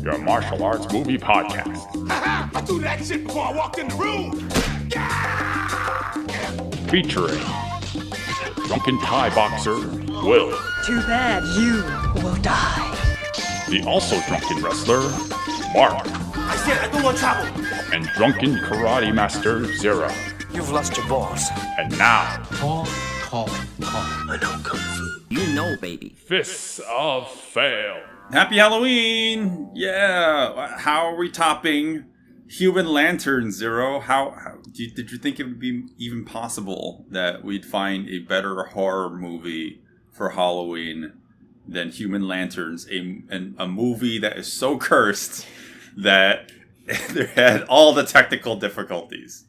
your martial arts movie podcast. Haha! I threw that shit before I walked in the room! Featuring drunken Thai boxer Will. Too bad you will die. The also drunken wrestler Mark. I said I don't want trouble! And drunken karate master Zero. You've lost your balls. And now, Call. I know Kung Fu. You know, baby. Fists of Fail. Happy Halloween! Yeah, how are we topping Human Lantern, Zero? Did you think it would be even possible that we'd find a better horror movie for Halloween than Human Lanterns, a movie that is so cursed that it had all the technical difficulties?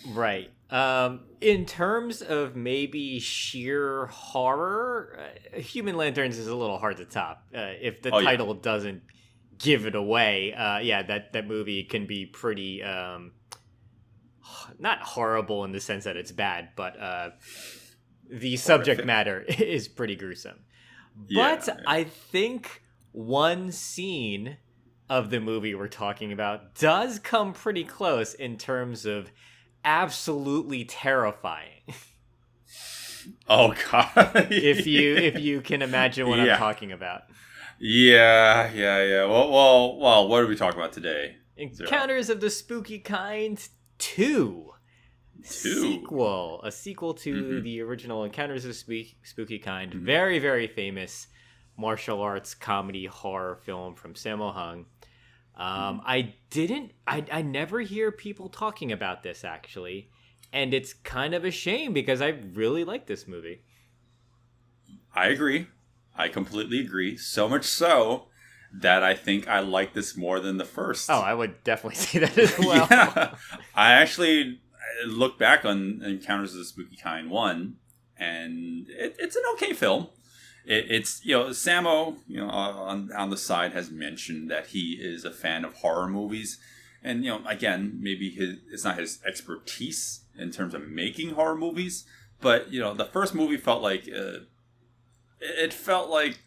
Right. In terms of maybe sheer horror, Human Lanterns is a little hard to top. If the title doesn't give it away, that movie can be pretty, not horrible in the sense that it's bad, but the subject matter is pretty gruesome. But I think one scene of the movie we're talking about does come pretty close in terms of absolutely terrifying. Oh God! if you can imagine what I'm talking about. Yeah. Well. What are we talking about today? Encounters of the Spooky Kind 2. A sequel to the original Encounters of Spooky Kind. Mm-hmm. Very, very famous martial arts comedy horror film from Sammo Hung. I never hear people talking about this, actually, and it's kind of a shame because I really like this movie. I agree. I completely agree. So much so that I think I like this more than the first. Oh, I would definitely say that as well. Yeah. I actually look back on Encounters of the Spooky Kind 1, and it's an okay film. It's Sammo, on the side has mentioned that he is a fan of horror movies, and again, maybe it's not his expertise in terms of making horror movies, but the first movie felt like it felt like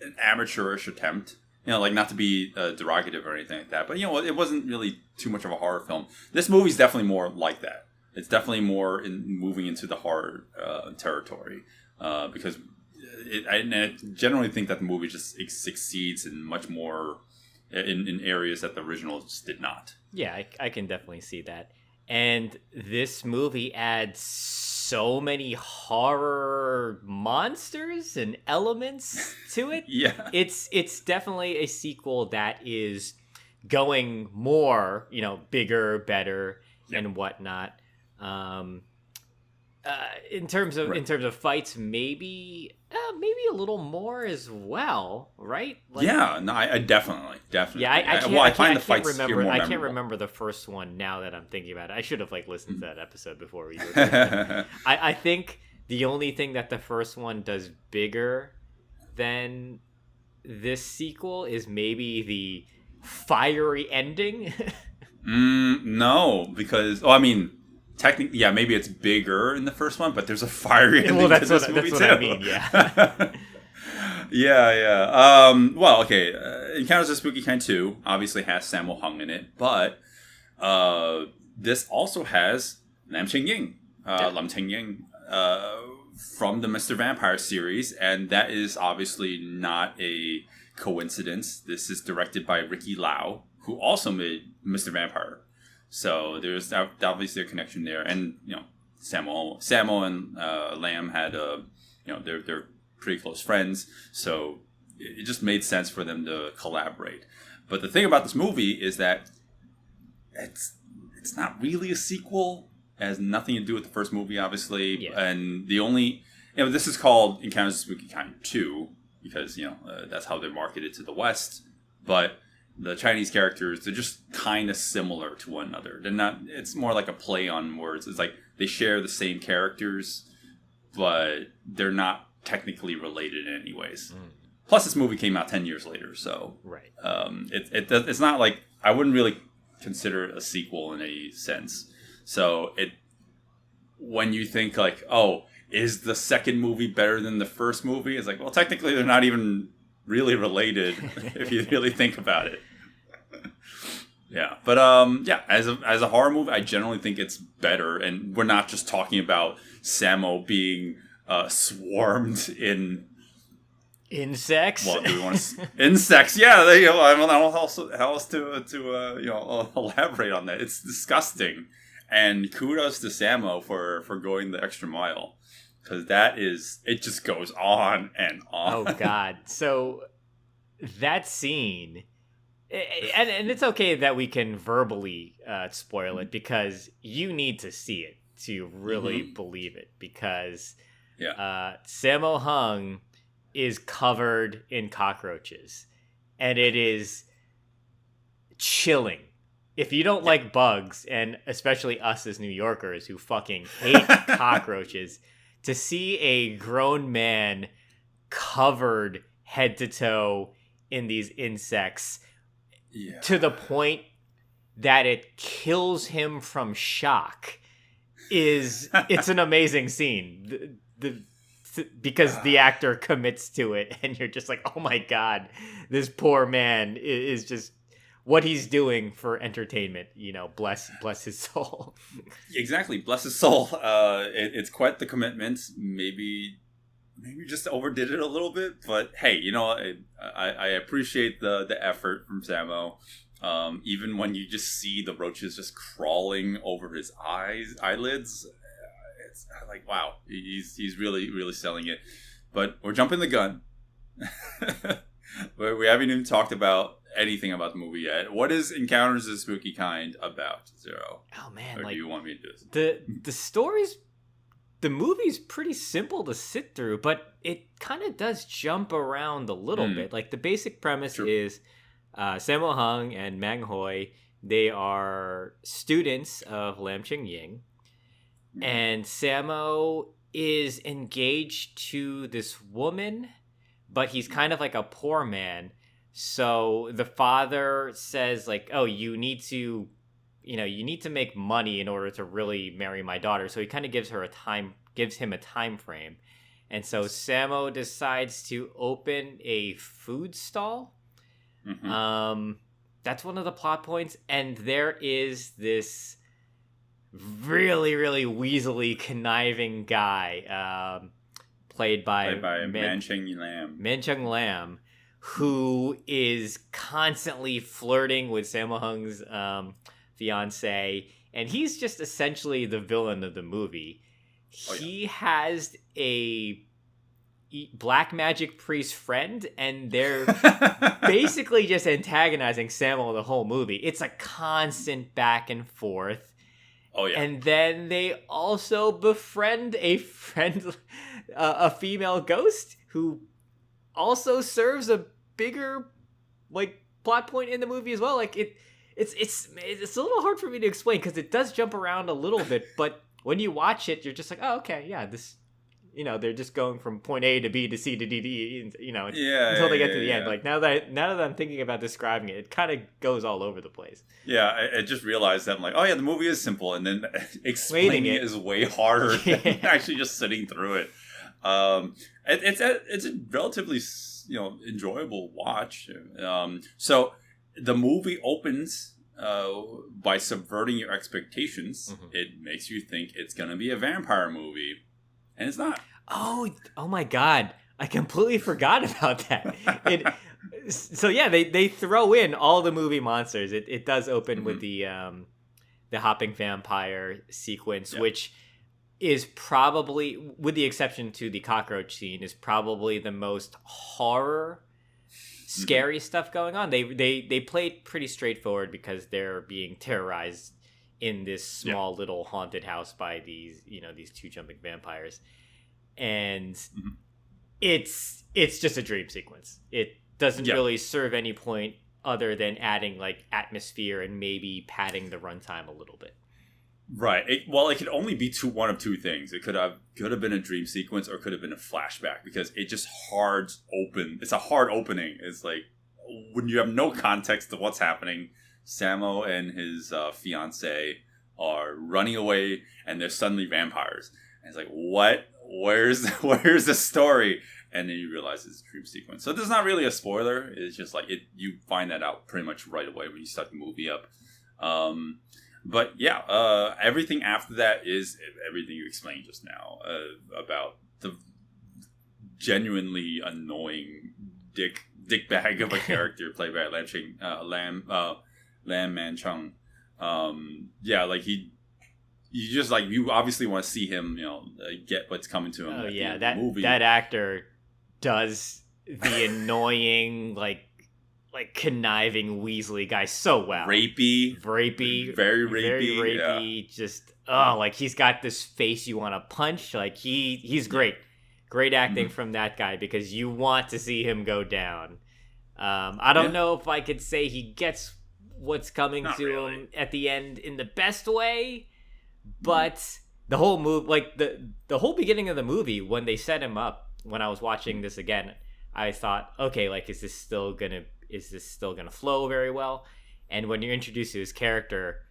an amateurish attempt, like not to be derogative or anything like that, but it wasn't really too much of a horror film. This movie's definitely more like that. It's definitely more moving into the horror territory because. I generally think that the movie just succeeds in much more in areas that the original just did not. Yeah, I can definitely see that. And this movie adds so many horror monsters and elements to it. Yeah. It's definitely a sequel that is going more, bigger, better, and whatnot. In terms of fights, maybe a little more as well, right? I definitely. Yeah, I can't remember the first one now that I'm thinking about it. I should have listened to that episode before we were I think the only thing that the first one does bigger than this sequel is maybe the fiery ending. No, because technically, yeah, maybe it's bigger in the first one, but there's a fiery ending to this movie too. I mean, yeah. Yeah. Well, okay. Encounters of Spooky Kind 2 obviously has Sammo Hung in it, but this also has Lam Ching-ying from the Mr. Vampire series, and that is obviously not a coincidence. This is directed by Ricky Lau, who also made Mr. Vampire. So there's obviously a connection there, and Sammo and Lam had they're pretty close friends, so it just made sense for them to collaborate. But the thing about this movie is that it's not really a sequel. It has nothing to do with the first movie, obviously, and the only this is called Encounters of Spooky Kind 2 because that's how they're marketed to the West, but the Chinese characters, they're just kind of similar to one another. They're not. It's more like a play on words. It's like they share the same characters, but they're not technically related in any ways. Plus, this movie came out 10 years later, so right. It's not like I wouldn't really consider it a sequel in any sense. So when you think is the second movie better than the first movie? It's like, well, technically they're not even really related if you really think about it. Yeah, but as a horror movie, I generally think it's better, and we're not just talking about Samo being swarmed in insects. Well, do we want to insects? Yeah, I don't know how else to elaborate on that. It's disgusting, and kudos to Samo for going the extra mile, because it just goes on and on. Oh God! So that scene. And it's okay that we can verbally spoil it, because you need to see it to really believe it, because Sammo Hung is covered in cockroaches, and it is chilling. If you don't like bugs, and especially us as New Yorkers who fucking hate cockroaches, to see a grown man covered head to toe in these insects, to the point that it kills him from shock, it's an amazing scene. Because the actor commits to it, and you're just like, oh my God, this poor man is just what he's doing for entertainment. Bless his soul. Exactly, bless his soul. It's quite the commitment. Maybe just overdid it a little bit, but hey, I appreciate the effort from Samo. Even when you just see the roaches just crawling over his eyelids, it's like, wow, he's really, really selling it. But we're jumping the gun. We haven't even talked about anything about the movie yet. What is Encounters of the Spooky Kind about, Zero? Oh man, or do you want me to do this? The story's... The movie's pretty simple to sit through, but it kind of does jump around a little bit. Like, the basic premise is Sammo Hung and Mang Hoi, they are students of Lam Ching Ying, and Sammo is engaged to this woman, but he's kind of like a poor man. So the father says, like, oh, you need to make money in order to really marry my daughter. So he kind of gives him a time frame. And so Sammo decides to open a food stall. That's one of the plot points. And there is this really, really weaselly, conniving guy, played by Man Cheng Lam, who is constantly flirting with Sammo Hung's fiance, and he's just essentially the villain of the movie. He has a black magic priest friend, and they're basically just antagonizing Sammo the whole movie. It's a constant back and forth. And then they also befriend a female ghost who also serves a bigger plot point in the movie as well. Like it's a little hard for me to explain, because it does jump around a little bit, but when you watch it, you're just like, oh, okay, yeah, this, they're just going from point A to B to C to D to E, until they get to the end. Like, now that I'm thinking about describing it, it kind of goes all over the place. Yeah, I just realized that I'm like, oh yeah, the movie is simple, and then explaining it is way harder than actually just sitting through it. It's a relatively enjoyable watch. So the movie opens by subverting your expectations. It makes you think it's gonna be a vampire movie, and it's not. Oh my God, I completely forgot about that. So yeah, they throw in all the movie monsters. It does open with the hopping vampire sequence, which is probably, with the exception to the cockroach scene, is probably the most horror scary stuff going on. They played pretty straightforward because they're being terrorized in this small little haunted house by these two jumping vampires, and it's just a dream sequence. It doesn't really serve any point other than adding atmosphere and maybe padding the runtime a little bit. Right. It could only be one of two things. It could have been a dream sequence, or it could have been a flashback, because it just it's a hard opening. It's like, when you have no context to what's happening, Sammo and his fiance are running away, and they're suddenly vampires. And it's like, what? Where's the story? and then you realize it's a dream sequence. So this is not really a spoiler. It's just like you find that out pretty much right away when you start the movie up. But yeah, everything after that is everything you explained just now about the genuinely annoying dick bag of a character played by Lam Man Chung. Yeah, like you just like you obviously want to see him, get what's coming to him. Oh yeah, that actor does the annoying like conniving Weasley guy so well. Rapey, very rapey. Yeah. Just like he's got this face you want to punch. Like he's great acting from that guy because you want to see him go down. I don't know if I could say he gets what's coming to him at the end in the best way, but the whole the whole beginning of the movie when they set him up, when I was watching this again, I thought, okay, like is this still gonna flow very well? And when you're introduced to his character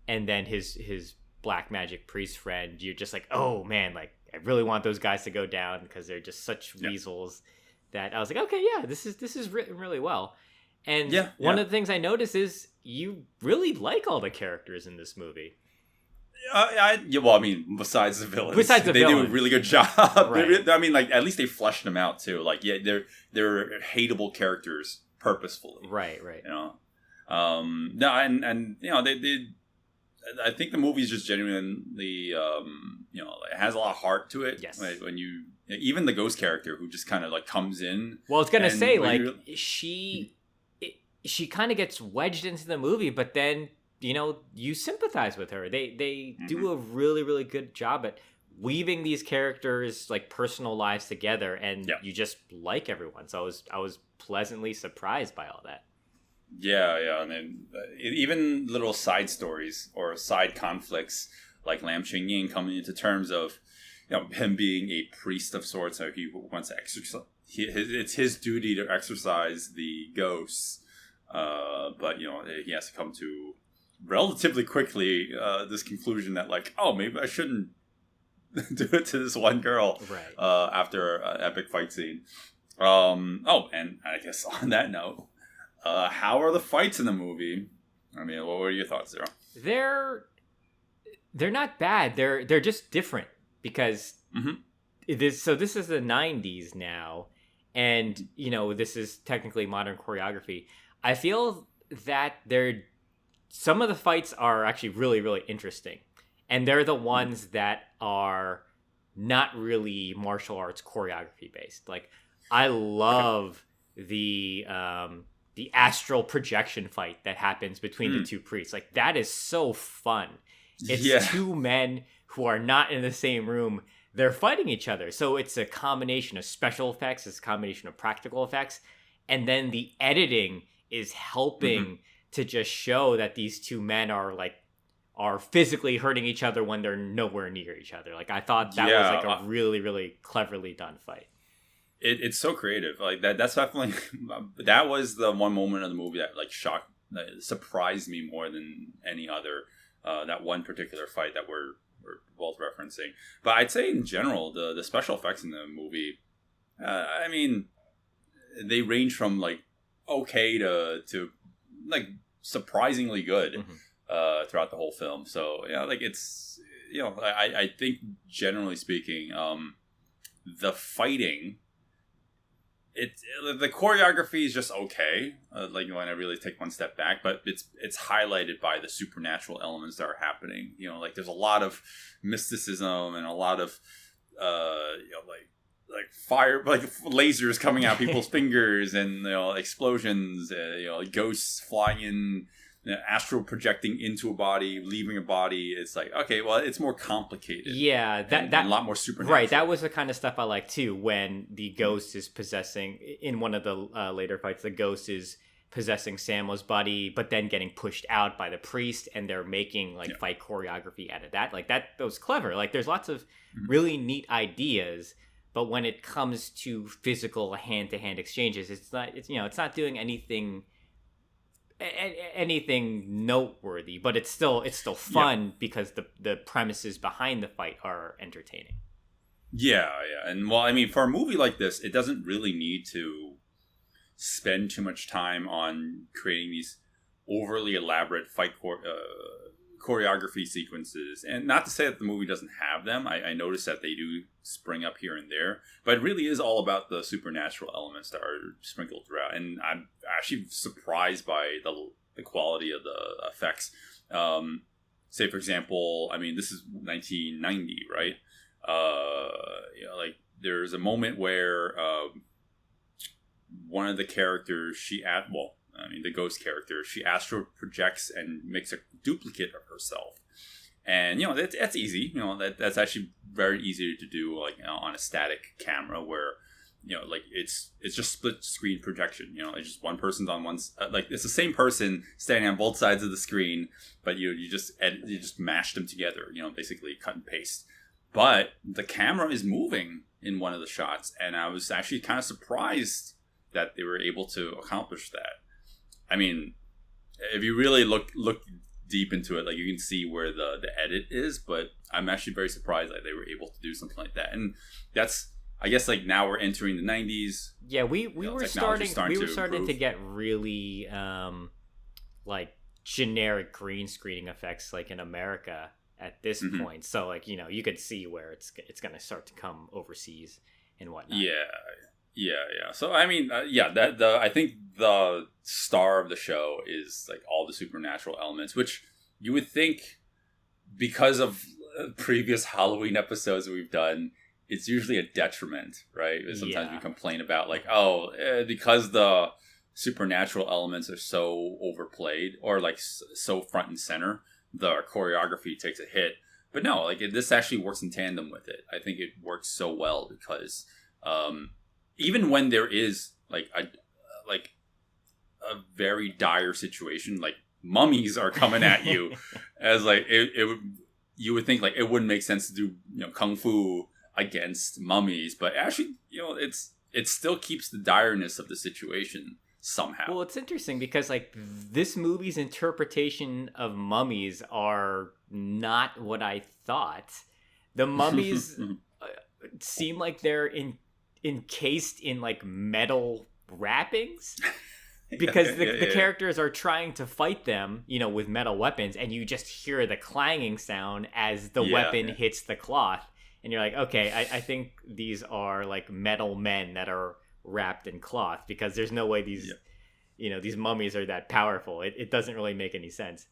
and then his black magic priest friend, you're just like, oh man, like I really want those guys to go down because they're just such weasels that I was like, okay, yeah, this is written really well. And one of the things I noticed is you really like all the characters in this movie. Well, I mean, besides the villains, they do a really good job. Right. I mean, like at least they fleshed them out too. Like, yeah, they're hateable characters purposefully. Right. No, and they. I think the movie is just genuinely, it has a lot of heart to it. Yes. Like, when even the ghost character who just kind of like comes in. Well, I was gonna say like she kind of gets wedged into the movie, but then you sympathize with her. They do a really, really good job at weaving these characters like personal lives together, and you just like everyone. So I was pleasantly surprised by all that. Yeah, and then even little side stories or side conflicts like Lam Ching Ying coming into terms of him being a priest of sorts, so he wants to exercise. It's his duty to exorcise the ghosts, but he has to come to relatively quickly this conclusion that like, oh, maybe I shouldn't do it to this one girl, right? After an epic fight scene. And I guess on that note, how are the fights in the movie? I mean, what were your thoughts there? They're not bad. They're just different because this is the 90s now, and this is technically modern choreography. I feel that some of the fights are actually really, really interesting, and they're the ones that are not really martial arts choreography based. Like I love the astral projection fight that happens between the two priests. Like that is so fun. It's two men who are not in the same room. They're fighting each other. So it's a combination of special effects, it's a combination of practical effects, and then the editing is helping to just show that these two men are physically hurting each other when they're nowhere near each other. Like I thought that was like a really, really cleverly done fight. It's so creative. Like that's definitely that was the one moment of the movie that surprised me more than any other. That one particular fight that we're both referencing. But I'd say in general, the special effects in the movie, I mean, they range from like okay to like surprisingly good throughout the whole film. So like it's I think generally speaking, the fighting. The choreography is just okay. Like when I really take one step back, but it's highlighted by the supernatural elements that are happening. Like there's a lot of mysticism and a lot of like fire, like lasers coming out people's fingers, and explosions. Ghosts flying in. Astral projecting into a body, leaving a body. It's like, okay, well, it's more complicated. Yeah, that a lot more supernatural. Right, that was the kind of stuff I like too. When the ghost is possessing, in one of the later fights, the ghost is possessing Samuel's body, but then getting pushed out by the priest, and they're making fight choreography out of that. Like that was clever. Like there's lots of really neat ideas, but when it comes to physical hand-to-hand exchanges, it's not doing anything noteworthy, but it's still fun because the premises behind the fight are entertaining. Yeah, yeah. And well, I mean, for a movie like this, it doesn't really need to spend too much time on creating these overly elaborate choreography sequences. And not to say that the movie doesn't have them. I noticed that they do spring up here and there. But it really is all about the supernatural elements that are sprinkled throughout. And I'm actually surprised by the quality of the effects. Say, for example, I mean, this is 1990, right? Like there's a moment where one of the characters, the ghost character, she astral projects and makes a duplicate of herself. And, that's easy. That's actually very easy to do, like, on a static camera where, it's just split screen projection. It's just one person's on one, it's the same person standing on both sides of the screen, but you just mash them together, basically cut and paste. But the camera is moving in one of the shots, and I was actually kind of surprised that they were able to accomplish that. I mean, if you really look deep into it, like, you can see where the edit is, but I'm actually very surprised that they were able to do something like that. And that's, I guess, like, now we're entering the 90s. Yeah, we were starting to get really like generic green screening effects, like in America at this point. So, like, you could see where it's going to start to come overseas and whatnot. Yeah. So, I mean, I think the star of the show is, like, all the supernatural elements, which you would think, because of previous Halloween episodes we've done, it's usually a detriment, right? Sometimes we complain about, like, because the supernatural elements are so overplayed or, like, so front and center, the choreography takes a hit. But no, like, this actually works in tandem with it. I think it works so well because even when there is like a very dire situation, like mummies are coming at you, as like you would think, like, it wouldn't make sense to do kung fu against mummies, but actually it still keeps the direness of the situation somehow. Well, it's interesting because, like, this movie's interpretation of mummies are not what I thought. The mummies seem like they're encased in, like, metal wrappings, because the characters are trying to fight them, with metal weapons, and you just hear the clanging sound as the weapon hits the cloth, and you're like, okay, I think these are, like, metal men that are wrapped in cloth, because there's no way these these mummies are that powerful. It doesn't really make any sense.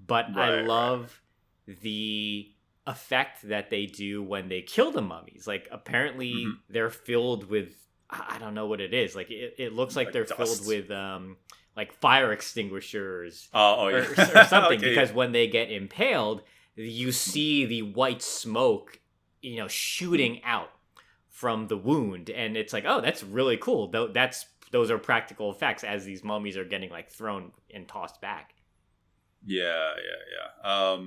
But I love the effect that they do when they kill the mummies. Like, apparently they're filled with, I don't know what it is. Like, it looks like they're dust. filled with like fire extinguishers or something. Okay. Because when they get impaled, you see the white smoke, shooting out from the wound, and it's like, oh, that's really cool. Those are practical effects as these mummies are getting, like, thrown and tossed back. Yeah. I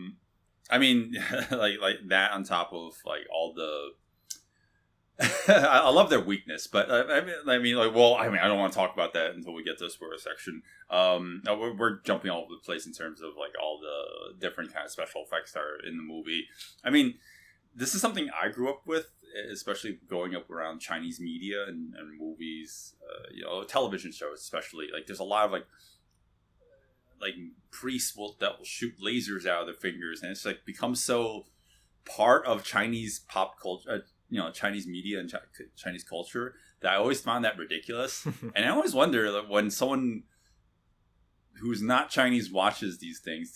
mean, like that on top of, like, all the. I love their weakness, but I mean, I don't want to talk about that until we get to the spoiler section. We're jumping all over the place in terms of, like, all the different kind of special effects that are in the movie. I mean, this is something I grew up with, especially growing up around Chinese media and movies, television shows especially. Like, there's a lot of, like priests that will shoot lasers out of their fingers, and it's, like, become so part of Chinese pop culture, Chinese media and Chinese culture, that I always found that ridiculous. And I always wonder, like, when someone who's not Chinese watches these things,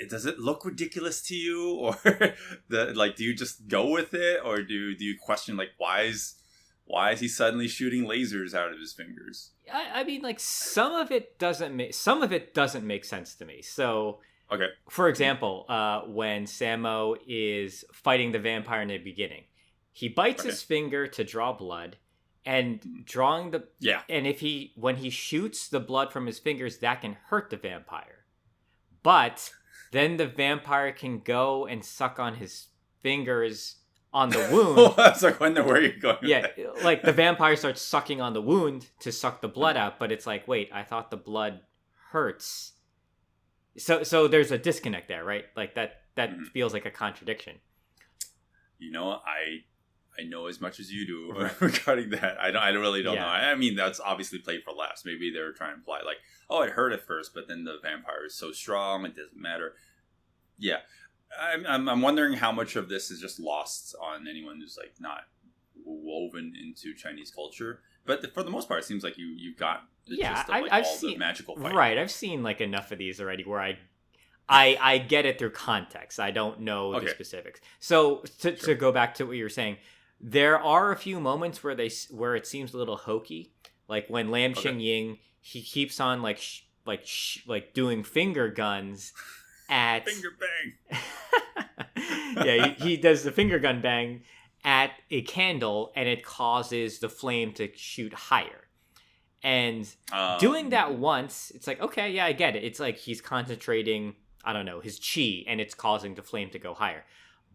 does it look ridiculous to you, or do you just go with it, or do you question, like, why is he suddenly shooting lasers out of his fingers? I mean, like, some of it doesn't make sense to me. So, okay, for example, when Sammo is fighting the vampire in the beginning, he bites his finger to draw blood, and when he shoots the blood from his fingers, that can hurt the vampire. But then the vampire can go and suck on his fingers on the wound. I was like, where are you going? Yeah, like, the vampire starts sucking on the wound to suck the blood out, but it's like, wait, I thought the blood hurts. So there's a disconnect there, right? Like, that feels like a contradiction. I know as much as you do Right. regarding that. I really don't Yeah. know. I mean, that's obviously played for laughs. Maybe they're trying to imply like, oh, it hurt at first, but then the vampire is so strong, it doesn't matter. Yeah, I'm wondering how much of this is just lost on anyone who's like not woven into Chinese culture. But for the most part, it seems like you've got the gist of, like, I've all seen the magical fighting. right. I've seen like enough of these already where I get it through context. I don't know the Okay. specifics. So to go back to what you were saying, there are a few moments where it seems a little hokey, like when Lam Ching Ying, he keeps on like doing finger guns at Finger bang. yeah, he does the finger gun bang at a candle, and it causes the flame to shoot higher. And doing that once, it's like, okay, yeah, I get it. It's like he's concentrating, I don't know, his chi, and it's causing the flame to go higher.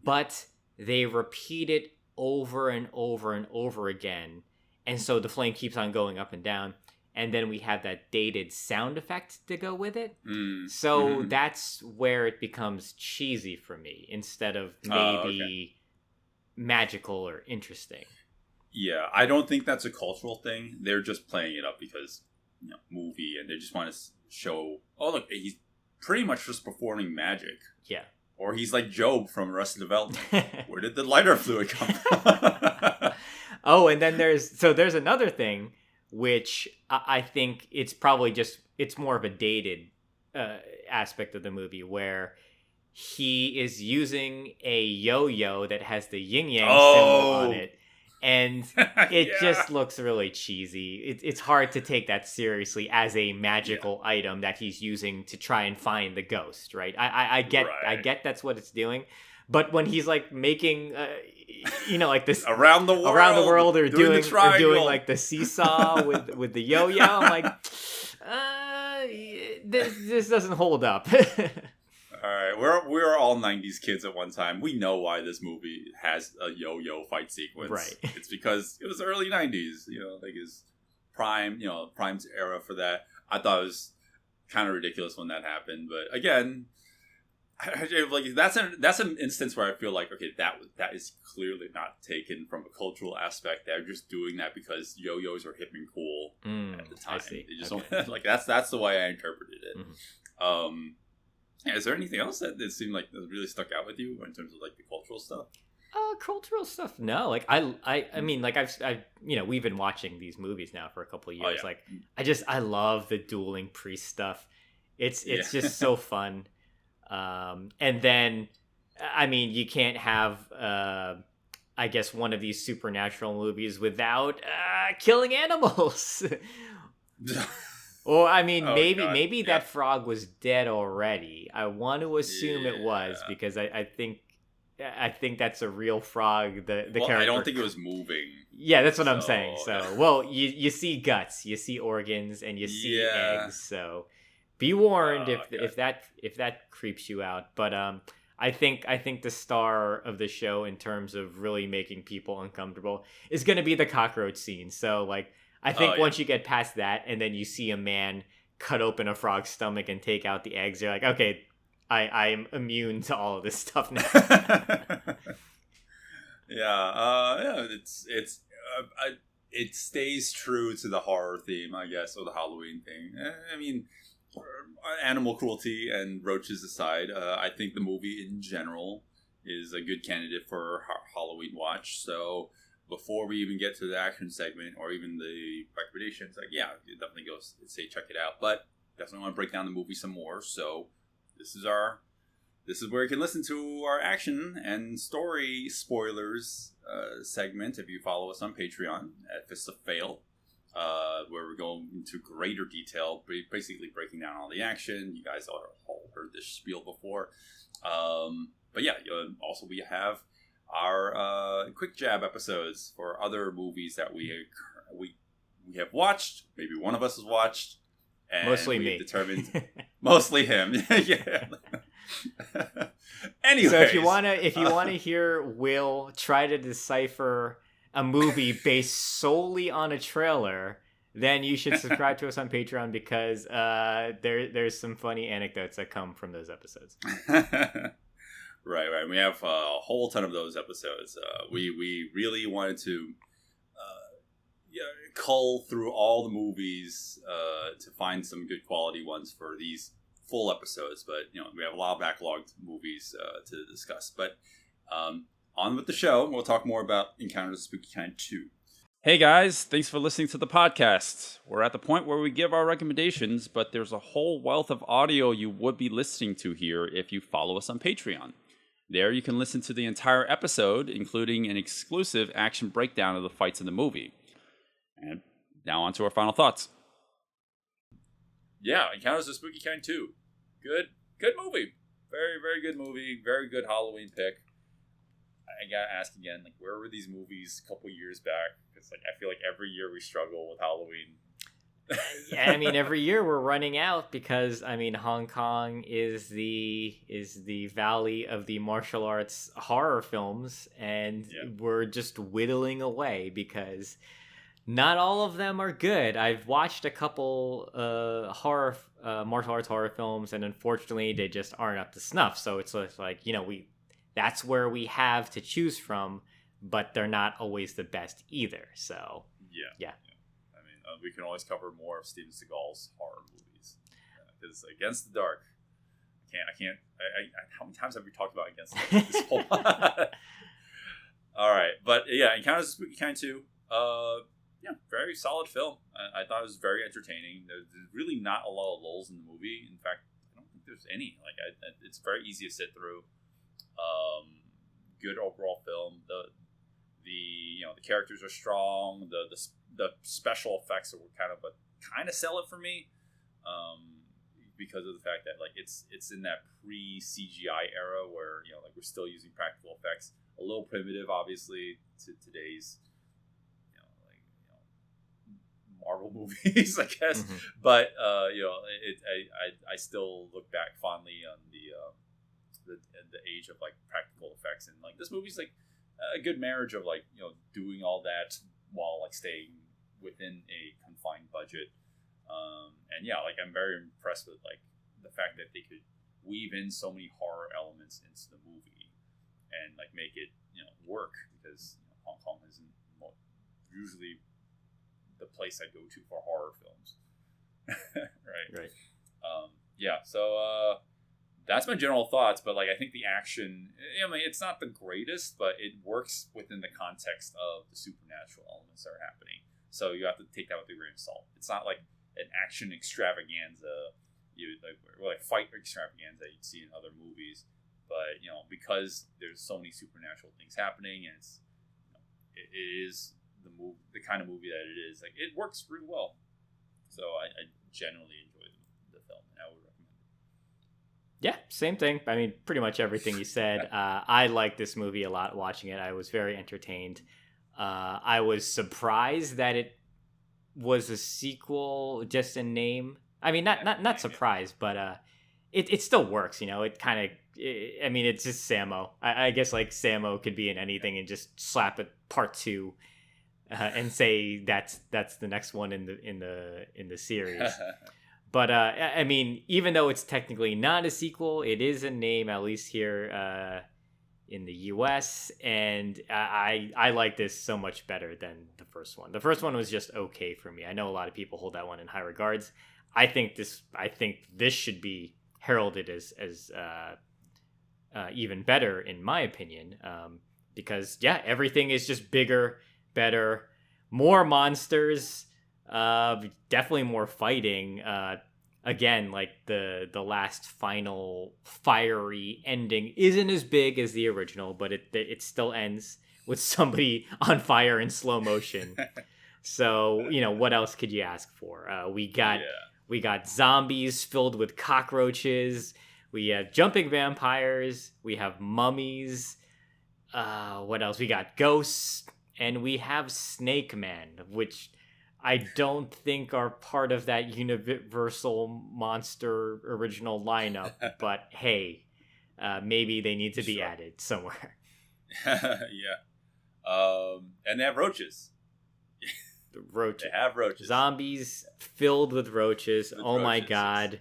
But they repeat it over and over and over again, and so the flame keeps on going up and down. And then we have that dated sound effect to go with it. So that's where it becomes cheesy for me instead of maybe magical or interesting. Yeah, I don't think that's a cultural thing. They're just playing it up because, movie, and they just want to show, oh, look, he's pretty much just performing magic. Yeah. Or he's like Job from Arrested Development. Where did the lighter fluid come from? Oh, and then there's another thing, which I think it's probably it's more of a dated aspect of the movie where he is using a yo-yo that has the yin-yang symbol on it. And it just looks really cheesy. It's hard to take that seriously as a magical item that he's using to try and find the ghost, right? I get that's what it's doing. But when he's like making, like this around the world, or doing like the seesaw with the yo-yo, I'm like, this doesn't hold up. All right, we're all 90s kids at one time. We know why this movie has a yo-yo fight sequence. Right. It's because it was the early 90s, like his prime's era for that. I thought it was kind of ridiculous when that happened, but again, like that's an instance where I feel like, okay, that is clearly not taken from a cultural aspect. They're just doing that because yo-yos are hip and cool at the time. I see. They just like that's the way I interpreted it. Mm-hmm. Is there anything else that seemed like that really stuck out with you in terms of like the cultural stuff? Cultural stuff, no. Like I mean, like I've we've been watching these movies now for a couple of years. Oh, yeah. Like I love the dueling priest stuff. It's just so fun. And then, I mean, you can't have I guess one of these supernatural movies without killing animals. Well, I mean, maybe that frog was dead already. I want to assume it was because I think that's a real frog. The character. I don't think it was moving. Yeah, that's what I'm saying. So, well, you see guts, you see organs, and you see eggs. So, be warned if that creeps you out. But I think the star of the show in terms of really making people uncomfortable is going to be the cockroach scene. So, like. I think once you get past that and then you see a man cut open a frog's stomach and take out the eggs, you're like, okay, I'm immune to all of this stuff now. It stays true to the horror theme, I guess, or the Halloween thing. I mean, animal cruelty and roaches aside, I think the movie in general is a good candidate for Halloween watch. So before we even get to the action segment or even the recommendations, like, yeah, you definitely go say check it out. But definitely want to break down the movie some more. So this is where you can listen to our action and story spoilers segment if you follow us on Patreon at Fist of Fail, where we're going into greater detail, basically breaking down all the action. You guys all heard this spiel before. But yeah, also we have our quick jab episodes for other movies that we have watched. Maybe one of us has watched, and mostly me. Determined mostly him. Yeah. Anyways, so if you wanna hear Will try to decipher a movie based solely on a trailer, then you should subscribe to us on Patreon because there's some funny anecdotes that come from those episodes. Right. We have a whole ton of those episodes. We really wanted to cull through all the movies to find some good quality ones for these full episodes. But we have a lot of backlogged movies to discuss. But on with the show. We'll talk more about Encounters of Spooky Kind 2. Hey guys, thanks for listening to the podcast. We're at the point where we give our recommendations, but there's a whole wealth of audio you would be listening to here if you follow us on Patreon. There you can listen to the entire episode, including an exclusive action breakdown of the fights in the movie. And now on to our final thoughts. Yeah, Encounters of Spooky Kind 2. Good movie. Very, very good movie. Very good Halloween pick. I gotta ask again, like, where were these movies a couple years back? Because I feel like every year we struggle with Halloween. Yeah, I mean, every year we're running out because Hong Kong is the valley of the martial arts horror films, and we're just whittling away because not all of them are good. I've watched a couple martial arts horror films, and unfortunately, they just aren't up to snuff. So it's like that's where we have to choose from, but they're not always the best either. So yeah. I mean, we can always cover more of Steven Seagal's horror movies because Against the Dark, I can't. How many times have we talked about Against the Dark this whole? All right, but yeah, Encounters of Spooky Kind 2. Very solid film. I thought it was very entertaining. There's really not a lot of lulls in the movie. In fact, I don't think there's any. It's very easy to sit through. Good overall film. The characters are strong. The special effects were kind of sell it for me, because of the fact that it's in that pre CGI era where we're still using practical effects. A little primitive, obviously, to today's Marvel movies, I guess. Mm-hmm. But I still look back fondly on the age of practical effects, and this movie's a good marriage of doing all that while staying within a confined budget. And I'm very impressed with the fact that they could weave in so many horror elements into the movie and make it work, because Hong Kong isn't usually the place I go to for horror films. Right. So that's my general thoughts, but I think the action, it's not the greatest, but it works within the context of the supernatural elements that are happening. So you have to take that with a grain of salt. It's not like an action extravaganza, fight extravaganza you'd see in other movies, but because there's so many supernatural things happening, and it is the kind of movie that it is, it works really well. So I generally enjoy the film, and I would recommend it. Yeah, same thing. I mean, pretty much everything you said. I like this movie a lot watching it. I was very entertained. I was surprised that it was a sequel, just in name. I mean, not surprised, but it still works. It kind of. It's just Sammo. I guess Sammo could be in anything and just slap it part 2. And say that's the next one in the series. But even though it's technically not a sequel, it is a name, at least here in the US, and I like this so much better than the first one. The first one was just okay for me. I know a lot of people hold that one in high regards. I think this should be heralded as even better, in my opinion, because everything is just bigger, better, more monsters, definitely more fighting. Again, the last final fiery ending isn't as big as the original, but it still ends with somebody on fire in slow motion. So what else could you ask for? We got zombies filled with cockroaches. We have jumping vampires. We have mummies. What else? We got ghosts. And we have Snake Man, which I don't think are part of that Universal Monster original lineup. But hey, maybe they need to be added somewhere. Yeah. And they have roaches. The roaches. They have roaches. Zombies filled with roaches. My God.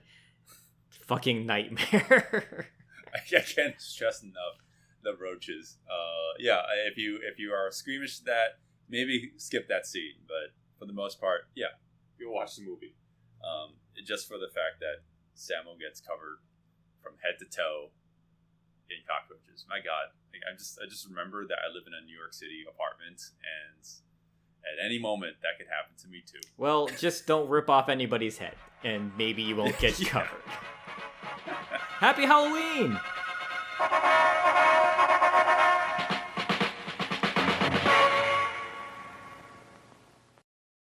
Fucking nightmare. I can't stress enough the roaches. Yeah, if you are squeamish to that, maybe skip that scene. But for the most part, yeah, go watch the movie. Just for the fact that Samuel gets covered from head to toe in cockroaches. My God, like, I just remember that I live in a New York City apartment, and at any moment that could happen to me too. Well, just don't rip off anybody's head, and maybe you won't get covered. Happy Halloween!